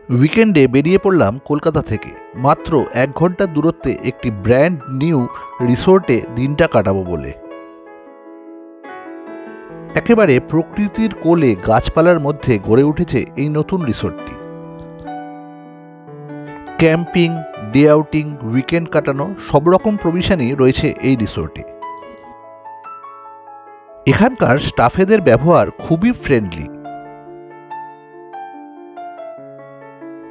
উইকেন্ডে বেরিয়ে পড়লাম কলকাতা থেকে। মাত্র 1 ঘন্টার দূরত্বে একটি ব্র্যান্ড নিউ রিসোর্টে দিনটা কাটাবো বলে। একেবারে প্রকৃতির কোলে গাছপালার মধ্যে গড়ে উঠেছে এই নতুন রিসোর্টটি। ক্যাম্পিং, ডে আউটিং, উইকেন্ড কাটানো সব রকম প্রভিশনই রয়েছে এই রিসোর্টে। এখানকার স্টাফেদের ব্যবহার খুবই ফ্রেন্ডলি।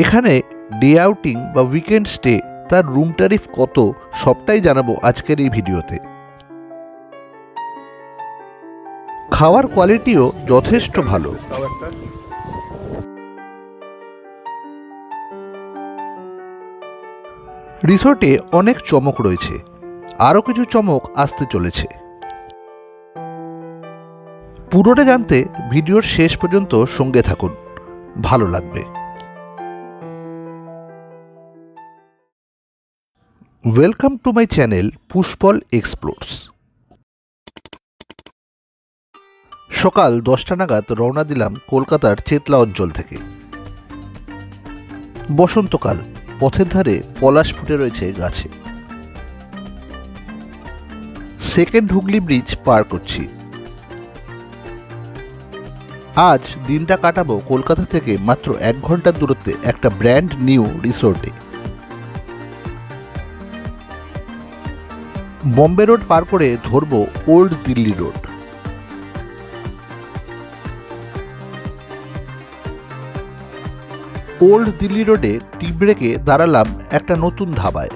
এখানে ডে আউটিং বা উইকেন্ড স্টে তার রুম ট্যারিফ কত সবটাই জানাবো আজকের এই ভিডিওতে। খাওয়ার কোয়ালিটিও যথেষ্ট ভালো। রিসোর্টে অনেক চমক রয়েছে, আরও কিছু চমক আসতে চলেছে। পুরোটা জানতে ভিডিওর শেষ পর্যন্ত সঙ্গে থাকুন, ভালো লাগবে। Welcome to my channel Pushpal explores. সকাল 10টা নাগাদ রওনা দিলাম কলকাতার চেতলা অঞ্চল থেকে। বসন্তকাল, পথের ধারে পলাশ ফুটে রয়েছে গাছে। সেকেন্ড হুগলি ব্রিজ পার করছি। আজ দিনটা কাটাবো কলকাতা থেকে মাত্র 1 ঘন্টার দূরত্বে একটা ব্র্যান্ড নিউ রিসোর্টে। বম্বে রোড পার করে ধরবো old Delhi road. Old Delhi রোডে টি ব্রেকে দাঁড়ালাম একটা নতুন ধাবায়।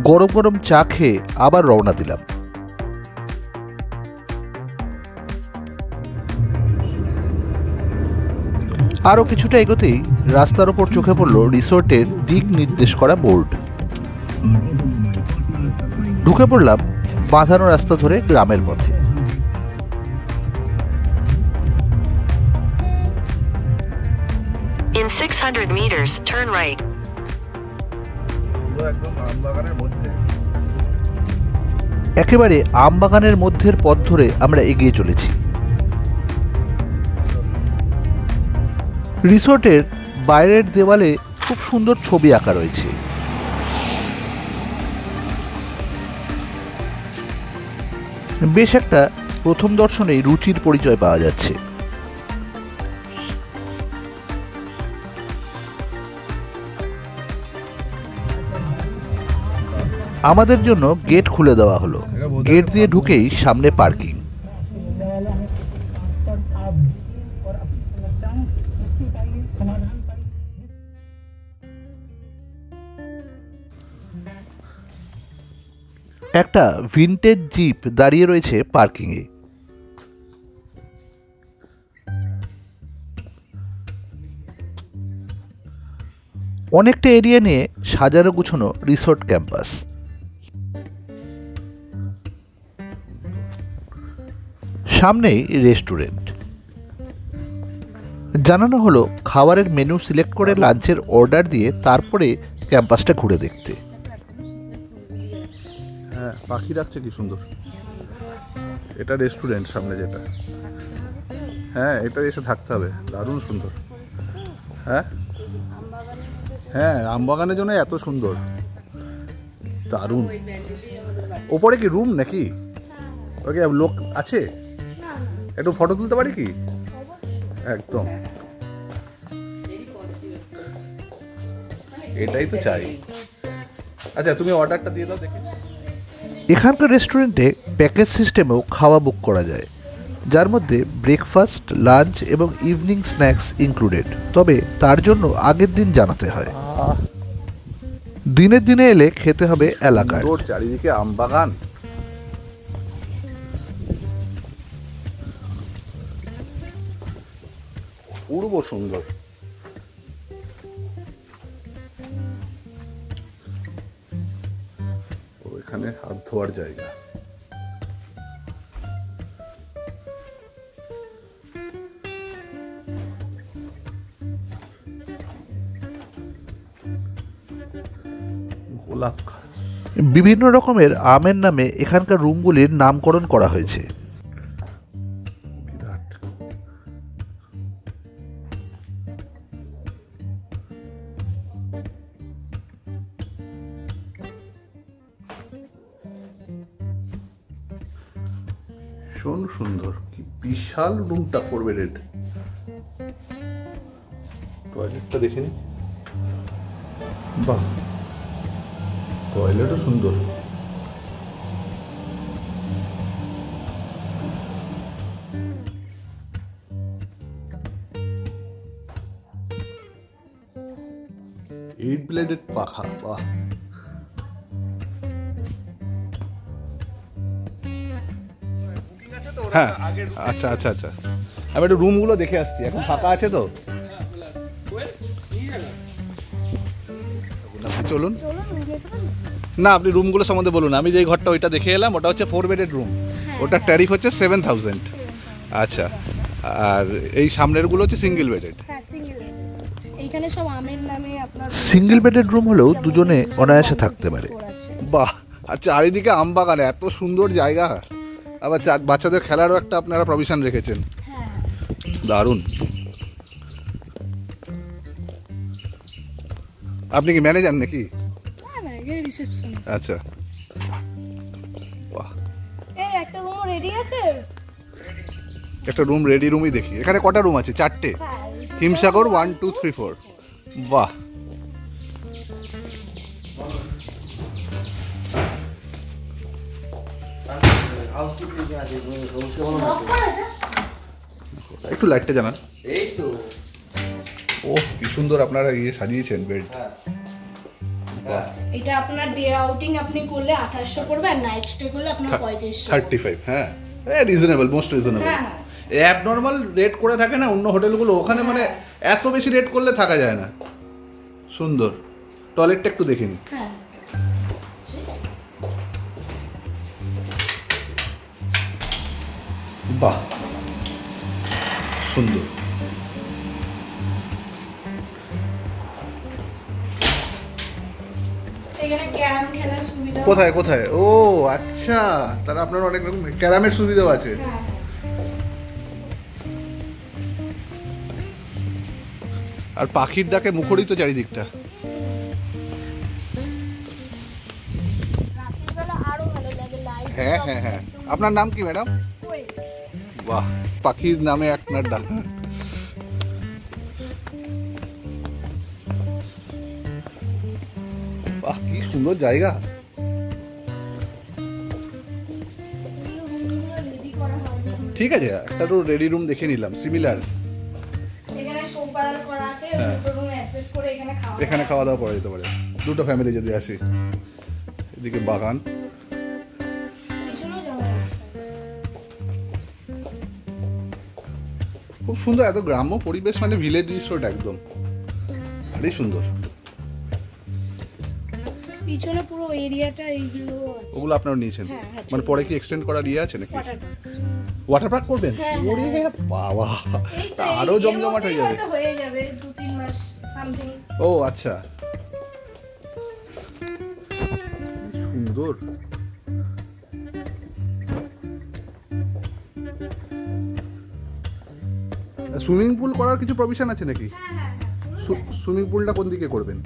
গরম গরম চা খেয়ে আবার রওনা দিলাম। আরও কিছুটা এগোতেই রাস্তার ওপর চোখে পড়ল রিসোর্টের দিক নির্দেশ করা বোর্ড। ঢুকে পড়লাম বাঁধানো রাস্তা ধরে গ্রামের পথে। In 600 meters, turn right. একেবারে আমবাগানের মধ্যের পথ ধরে আমরা এগিয়ে চলেছি। রিসোর্টের বাইরের দেওয়ালে খুব সুন্দর ছবি আঁকা রয়েছে। বেশ একটা প্রথম দর্শনেই রুচির পরিচয় পাওয়া যাচ্ছে। আমাদের জন্য গেট খুলে দেওয়া হলো। গেট দিয়ে ঢুকেই সামনে পার্কিং। একটা ভিনটেজ জিপ দাঁড়িয়ে রয়েছে পার্কিংয়ে। অনেকটা এরিয়া নিয়ে সাজানো গুছানো রিসোর্ট ক্যাম্পাস। সামনেই রেস্টুরেন্ট। জানানো হলো খাবারের মেনু সিলেক্ট করে লাঞ্চের অর্ডার দিয়ে তারপরে ক্যাম্পাসটা ঘুরে দেখতে। হ্যাঁ, পাখি রাখছে কি সুন্দর। এটা রেস্টুরেন্ট সামনে যেটা। হ্যাঁ, এটা এসে থাকতে হবে, দারুণ সুন্দর। হ্যাঁ হ্যাঁ, আমবাগানের জন্য এত সুন্দর, দারুণ। ওপরে কি রুম নাকি? ওকে লোক আছে, একটু ফটো তুলতে পারি কি? একদম, এটাই তো চাই। আচ্ছা, তুমি অর্ডারটা দিয়ে দাও দেখি। এখানকার রেস্টুরেন্টে প্যাকেজ সিস্টেমেও খাওয়া বুক করা যায়, যার মধ্যে ব্রেকফাস্ট, লাঞ্চ এবং ইভিনিং স্ন্যাক্স ইনক্লুডেড। তবে তার জন্য আগের দিন জানাতে হয়। দিনের দিনে এলে খেতে হবে এলাকায়। চারিদিকে আমবাগান, পূর্ব সুন্দর। এখানে হাত ধোয়ার জায়গা। গোলাপ বিভিন্ন রকমের আমের নামে এখানকার রুমগুলির নামকরণ করা হয়েছে। ভীষণ সুন্দর, কি বিশাল রুমটা, 4 বেডেড। টয়লেটটা দেখে নি, বাহ, টয়লেটও সুন্দর। এইট ব্লেডেড পাখা, বাহ। হ্যাঁ, আচ্ছা আচ্ছা আচ্ছা, আমি একটু রুমগুলো দেখে আসছি, এখন ফাঁকা আছে তো। চলুন না, আপনি রুমগুলো সম্বন্ধে বলুন। আমি যে ঘরটা ওইটা দেখে এলাম, ওটা হচ্ছে 4 বেডেড রুম, ওটার ট্যারিফ হচ্ছে 7000। আচ্ছা, আর এই সামনেরগুলো হচ্ছে সিঙ্গেল বেডেড। এইখানে সব আমের নামে আপনার সিঙ্গেল বেডেড রুম হলেও দুজনে অনায়াসে থাকতে পারে। বাহ, আর চারিদিকে আম বাগান, এত সুন্দর জায়গা, আবার বাচ্চাদের খেলারও একটা আপনারা প্রভিশন রেখেছেন, দারুণ। আপনি কি ম্যানেজার নাকি? আচ্ছা, বাহ, একটা রুম রেডি আছে। একটা রুম রেডি রুমই দেখি। এখানে কটা রুম আছে? 4টে। হিমসাগর 1 2 3 4, বাহ। একটু লাইটটা জানান। এই তো, ও কি সুন্দর আপনারা সাজিয়েছেন বেড। এটা আপনার ডে আউটিং আপনি করলে 2800 পড়বে, আর নাইট স্টে করলে আপনার 3500। 35, হ্যাঁ, reasonable, most reasonable. Abnormal rate করে থাকে না অন্য হোটেলগুলো, ওখানে মানে এত বেশি রেট করলে থাকা যায় না। সুন্দর। টয়লেটটা একটু দেখে নিন। হ্যাঁ, বাহ, সুন্দর। এখানে ক্যারাম খেলার সুবিধা। কোথায় কোথায়? ও আচ্ছা, তাহলে আপনার অনেক রকম ক্যারামের সুবিধাও আছে। হ্যাঁ, আর পাখির ডাকে মুখরিত চারিদিকটা। রাত্রিবেলা আরো ভালো লাগে, লাইট। হ্যাঁ হ্যাঁ হ্যাঁ, আপনার নাম কি ম্যাডাম? বাহ, পাখির নামে আপনার ডাক। বাহ, কি সুন্দর জায়গা। ঠিক আছে, একটা তো রেডি রুম দেখে নিলাম, সিমিলার। এখানে সোফা করা আছে, হ্যাঁ। দুটো রুম অ্যাডজাস্ট করে এখানে খাওয়া দাওয়া করা যেতে পারে, দুটো ফ্যামিলি যদি আসি। এদিকে বাগান, পিছনেও যাওয়া রাস্তা আছে। খুব সুন্দর। এত গ্রাম্য পরিবেশ, মানে ভিলেজ রিসোর্ট একদম, ভারী সুন্দর। পিছনে পুরো এরিয়াটা এইগুলো আছে। ওগুলো আপনারা নিয়েছেন? হ্যাঁ, হ্যাঁ, মানে পরে কি এক্সটেন্ড করার ইয়ে আছে নাকি? Water park. ওয়াটার পার্ক করবেন? হ্যাঁ, ওরে বাবা, এই তো, আরো এর জমজমাট হয়ে যাবে। মধ্যেই হয়তো হয়ে যাবে 2-3 মাস সামথিং। ও আচ্ছা, সুন্দর। সুইমিং পুল করার কিছু প্রভিশন আছে নাকি? সুইমিং পুলটা কোন দিকে করবেন?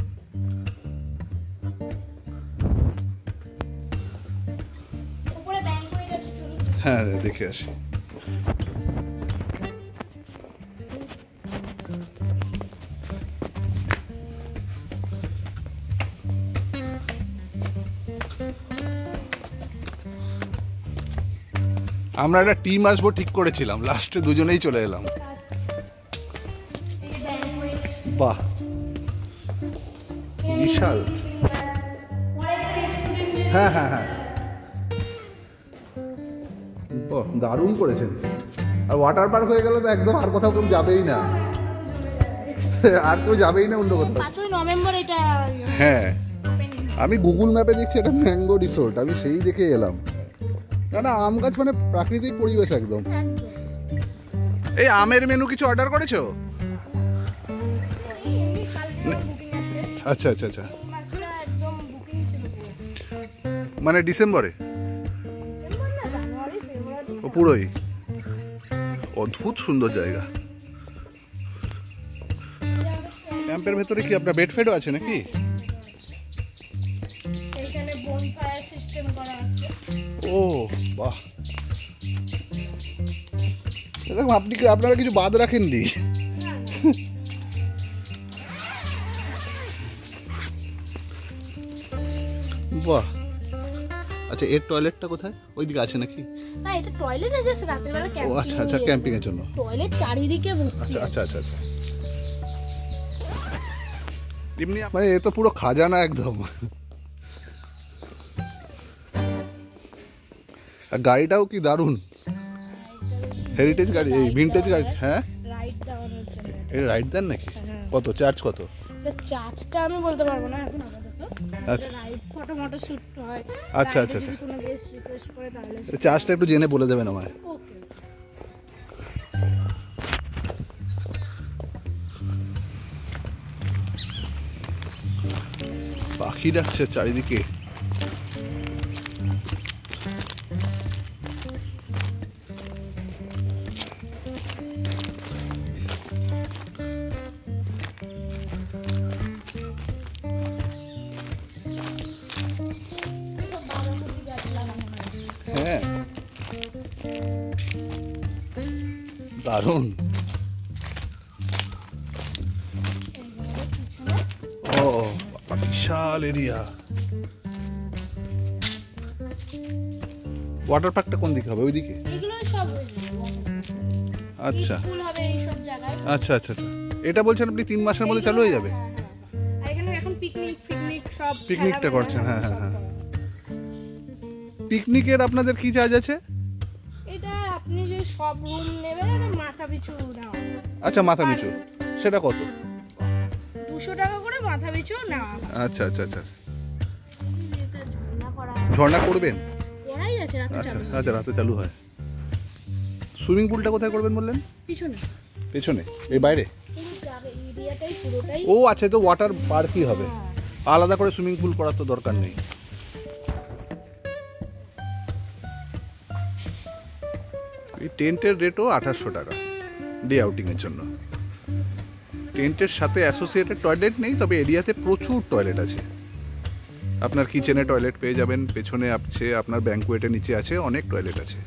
উপরে ব্যাংকুয়েট আছে, চলুন। হ্যাঁ, দেখে আসি। আমরা একটা টিম আসবো ঠিক করেছিলাম, লাস্টে দুজনেই চলে এলাম। এই যে ব্যাংকুয়েট। বাহ, বিশাল। হ্যাঁ হ্যাঁ হ্যাঁ, বাহ, দারুণ করেছেন। আর ওয়াটার পার্ক হয়ে গেলে তো একদম আর কোথাও কেউ যাবেই না, আর কেউ যাবেই না অন্য কোথাও। 5ই নভেম্বর এটা হ্যাঁ, আমি গুগল ম্যাপে দেখছি এটা ম্যাঙ্গো রিসোর্ট, আমি সেই দেখে এলাম। না না, আম গাছ মানে প্রাকৃতিক পরিবেশ একদম। এই আমের মেনু কিছু অর্ডার করেছো? আচ্ছা আচ্ছা আচ্ছা, একদম বুকিং ছিল মানে ডিসেম্বরে? ডিসেম্বর না, জানুয়ারি ফেব্রুয়ারি। ও পুরোই। অদ্ভুত সুন্দর জায়গা। ক্যাম্পের ভেতরে কি আপনার বেড ফেডও আছে নাকি? এইখানে বনফায়ার সিস্টেম করা আছে। ও বাহ, আপনারা কিছু বাদ রাখেননি। বাহ, আচ্ছা এর টয়লেটটা কোথায়? ওইদিকে আছে নাকি? না, এটা টয়লেট আছে রাতের বেলা ও ক্যাম্পিং। আচ্ছা আচ্ছা, ক্যাম্পিং এর জন্য টয়লেট চারিদিকে ভর্তি। আচ্ছা আচ্ছা আচ্ছা আচ্ছা। এমনি মানে এ তো পুরো খাজানা একদম। আর গাড়িটাও কি দারুণ, হেরিটেজ গাড়ি, এই ভিনটেজ গাড়ি। হ্যাঁ, রাইড দেওয়ার হচ্ছে। এই রাইড দেন নাকি? কত চার্জ কত? চার্জটা আমি বলতে পারবো না এখন আপাতত। আচ্ছা রাইড ফটো শুট হয়। আচ্ছা আচ্ছা যদি কোনো গেস্ট রিকোয়েস্ট করে তাহলে চার্জটা একটু জেনে বলে দেবেন আমায়। ওকে। পাখি ডাকছে চারিদিকে। হ্যাঁ দারুণ। ও বিশাল এরিয়া। ওয়াটার পার্কটা কোন দিকে হবে? ওইদিকে? এগুলো সব আচ্ছা স্কুল হবে এই সব জায়গায়। আচ্ছা আচ্ছা আচ্ছা। এটা বলছেন আপনি 3 মাসের মধ্যে চালু হয়ে যাবে? আর এখানে এখন পিকনিক সব পিকনিকটা করছেন? হ্যাঁ হ্যাঁ হ্যাঁ। পিকনিকের আপনাদের কি চার্জ আছে? এটা আপনি যে সব রুম নেবেন এটা মাথা পিছু নেওয়া। আচ্ছা মাথা পিছু সেটা কত? 200 টাকা করে মাথা পিছু নেওয়া। আচ্ছা আচ্ছা আচ্ছা। এটা ঝর্ণা করা ঝর্ণা করবেন? করাই আছে, রাতে আচ্ছা চালু। আচ্ছা, রাতে চালু হয়। সুইমিং পুলটা কোথায় করবেন বললেন? পিছনে পেছনে, এই বাইরে? পুরো জায়গা এরিয়াটাই পুরোটাই। ও আচ্ছা, তো ওয়াটার পার্কই হবে, আলাদা করে সুইমিং পুল করার তো দরকার নেই। এই টেন্টের রেটও 2800 টাকা ডে আউটিংয়ের জন্য। টেন্টের সাথে অ্যাসোসিয়েটেড টয়লেট নেই, তবে এরিয়াতে প্রচুর টয়লেট আছে। আপনার কিচেনে টয়লেট পেয়ে যাবেন, পেছনে আছে আপনার ব্যাঙ্কুয়েটের নিচে আছে, অনেক টয়লেট আছে।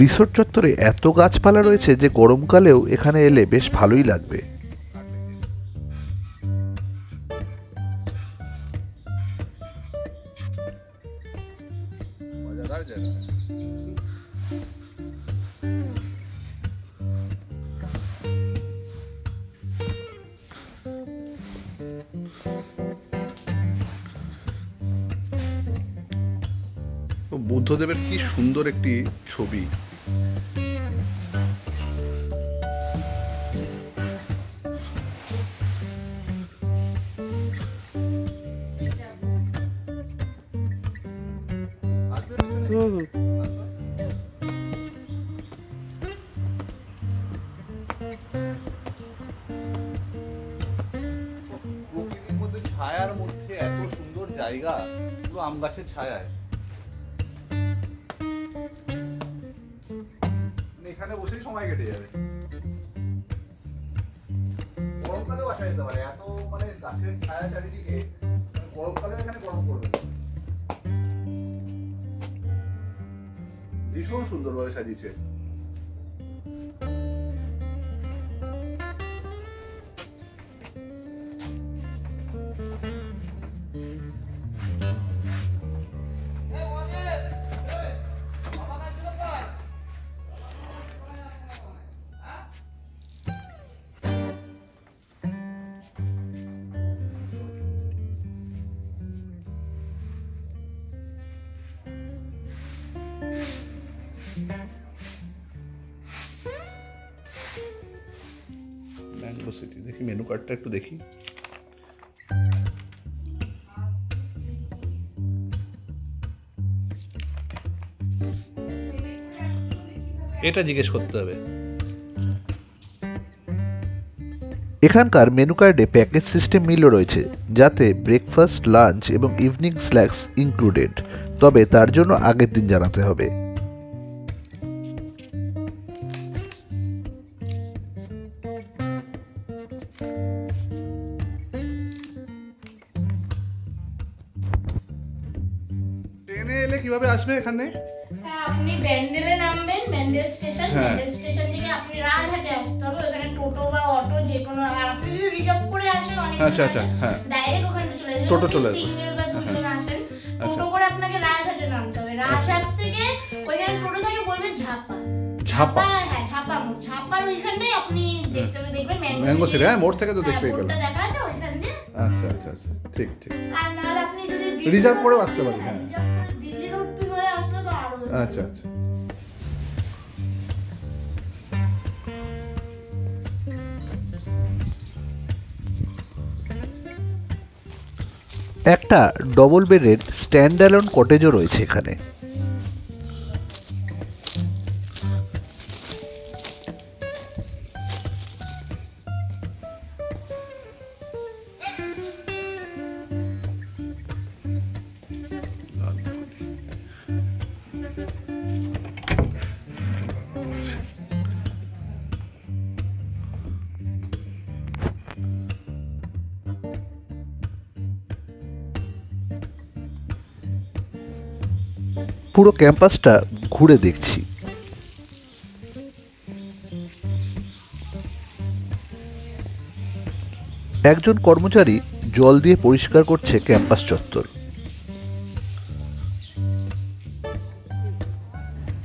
রিসোর্ট চত্বরে এত গাছপালা রয়েছে যে গরমকালেও এখানে এলে বেশ ভালোই লাগবে। মজাদার জায়গা। বুদ্ধদেবের কি সুন্দর একটি ছবি। প্রকৃতির মধ্যে ছায়ার মধ্যে এত সুন্দর জায়গা, পুরো আম গাছের ছায়ায়। এখানে বসেই সময় কেটে যাবে। গরমকালেও আসা যেতে পারে, এত মানে গাছের ছায়া চারিদিকে, গরমকালে এখানে গরম পড়বে। ভীষণ সুন্দরভাবে সাজিয়েছে। ম্যাঙ্গো সিটি, দেখি মেনু কার্ডটা একটু দেখি। এটা জিজ্ঞেস করতে হবে। এখানকার মেনু কার্ডে প্যাকেজ সিস্টেম মিলও রয়েছে, যাতে ব্রেকফাস্ট, লাঞ্চ এবং ইভিনিং স্ন্যাক্স ইনক্লুডেড, তবে তার জন্য আগের দিন জানাতে হবে। কিভাবে আসবে এখানে? আপনি ব্যান্ডেলে নামবেন, ব্যান্ডেল স্টেশন, হ্যাঁ। ব্যান্ডেল স্টেশন থেকে আপনি রাজহাটে আসতে হবে। ওখানে টোটো বা অটো যে কোনো, আর আপনি যদি রিজার্ভ করে আসেন অনেক আচ্ছা, আচ্ছা, হ্যাঁ। ডাইরেক্ট ওখান থেকে চলে যাবেন। টোটো চলে আসবে। সিঙ্গেল বা দুজন আসেন, আচ্ছা। টোটো করে আপনাকে রাজহাটে নামতে হবে। রাজহাট থেকে ওইখানে টোটো থেকে বলবেন ঝাপা। ঝাপা? হ্যাঁ, ঝাপা মোড়। ঝাপার ওইখানটাই আপনি দেখতে হবে, দেখবেন ম্যাঙ্গো সিটি, হ্যাঁ, মোড় থেকে তো দেখতেই পেলাম। মোড়টা দেখা আছে ওইখান দিয়ে। আচ্ছা আচ্ছা আচ্ছা, ঠিক ঠিক। আর নাহলে আপনি যদি রিজার্ভ করেও আসতে পারি, হ্যাঁ। রিজার্ভ করে দিল্লি রোড ধরে আসলে তো আরো আচ্ছা আচ্ছা। একটা ডবল বেডের স্ট্যান্ড অ্যালোন কটেজও রয়েছে এখানে। পুরো ক্যাম্পাসটা ঘুরে দেখছি। একজন কর্মচারী জল দিয়ে পরিষ্কার করছে ক্যাম্পাস চত্বর।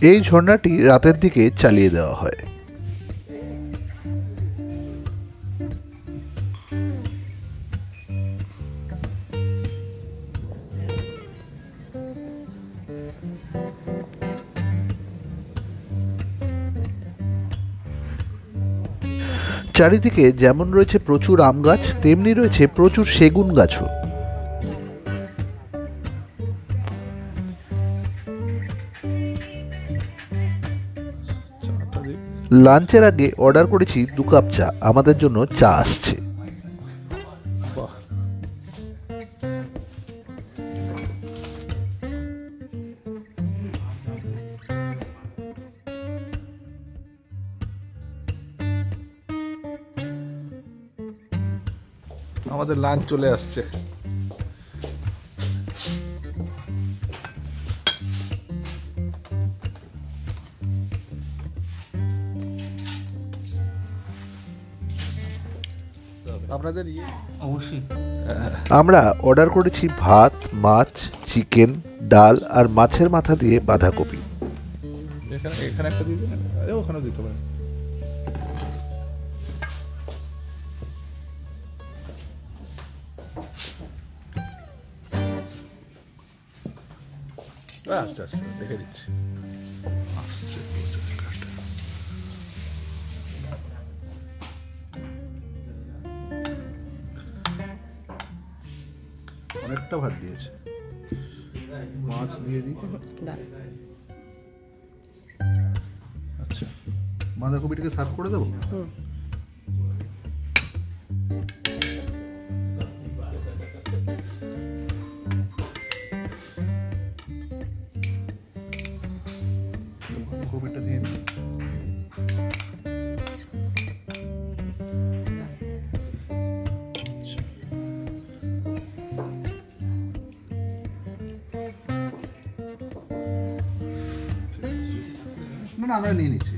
এই ঝর্ণাটি রাতের দিকে চালিয়ে দেওয়া হয়। চারিদিকে যেমন রয়েছে প্রচুর আম গাছ, তেমনি রয়েছে প্রচুর সেগুন গাছও। লাঞ্চের আগে অর্ডার করেছি 2 কাপ চা, আমাদের জন্য চা আসছে। বাহ, আমাদের লাঞ্চ চলে আসছে। আপনাদের অবশ্যই আমরা অর্ডার করেছি ভাত, মাছ, চিকেন, ডাল আর মাছের মাথা দিয়ে বাঁধাকপি। এখানে এখানে একটা দিয়ে দেবেন, ওখানেও দিতে পারেন। আস্তে আস্তে দেখে দিচ্ছি। অনেকটা ভাত দিয়েছে, মাছ দিয়ে দিই। আচ্ছা, বাঁধাকপিটাকে সার্ভ করে দেবো। বাঁধাকপিটা দিয়ে দিই। না, আমরা নিয়ে নিচ্ছি।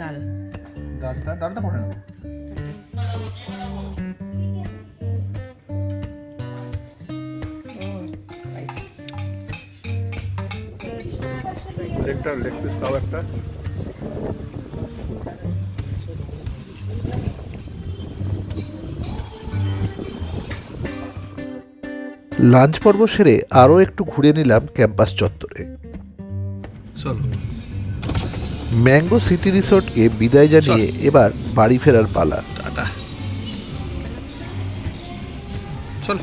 ডাল ডালটা পড়ে নেবো। একটা লেগ পিস খাও একটা। লাঞ্চ পর্ব সেরে আরও একটু ঘুরে নিলাম ক্যাম্পাস চত্বরে। চলো, ম্যাঙ্গো সিটি রিসোর্টকে বিদায় জানিয়ে এবার বাড়ি ফেরার পালা। টাটা। চলো।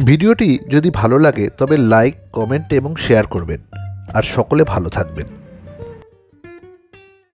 ভিডিওটি যদি ভালো লাগে তবে লাইক, কমেন্ট এবং শেয়ার করবেন। আর সকলে ভালো থাকবেন।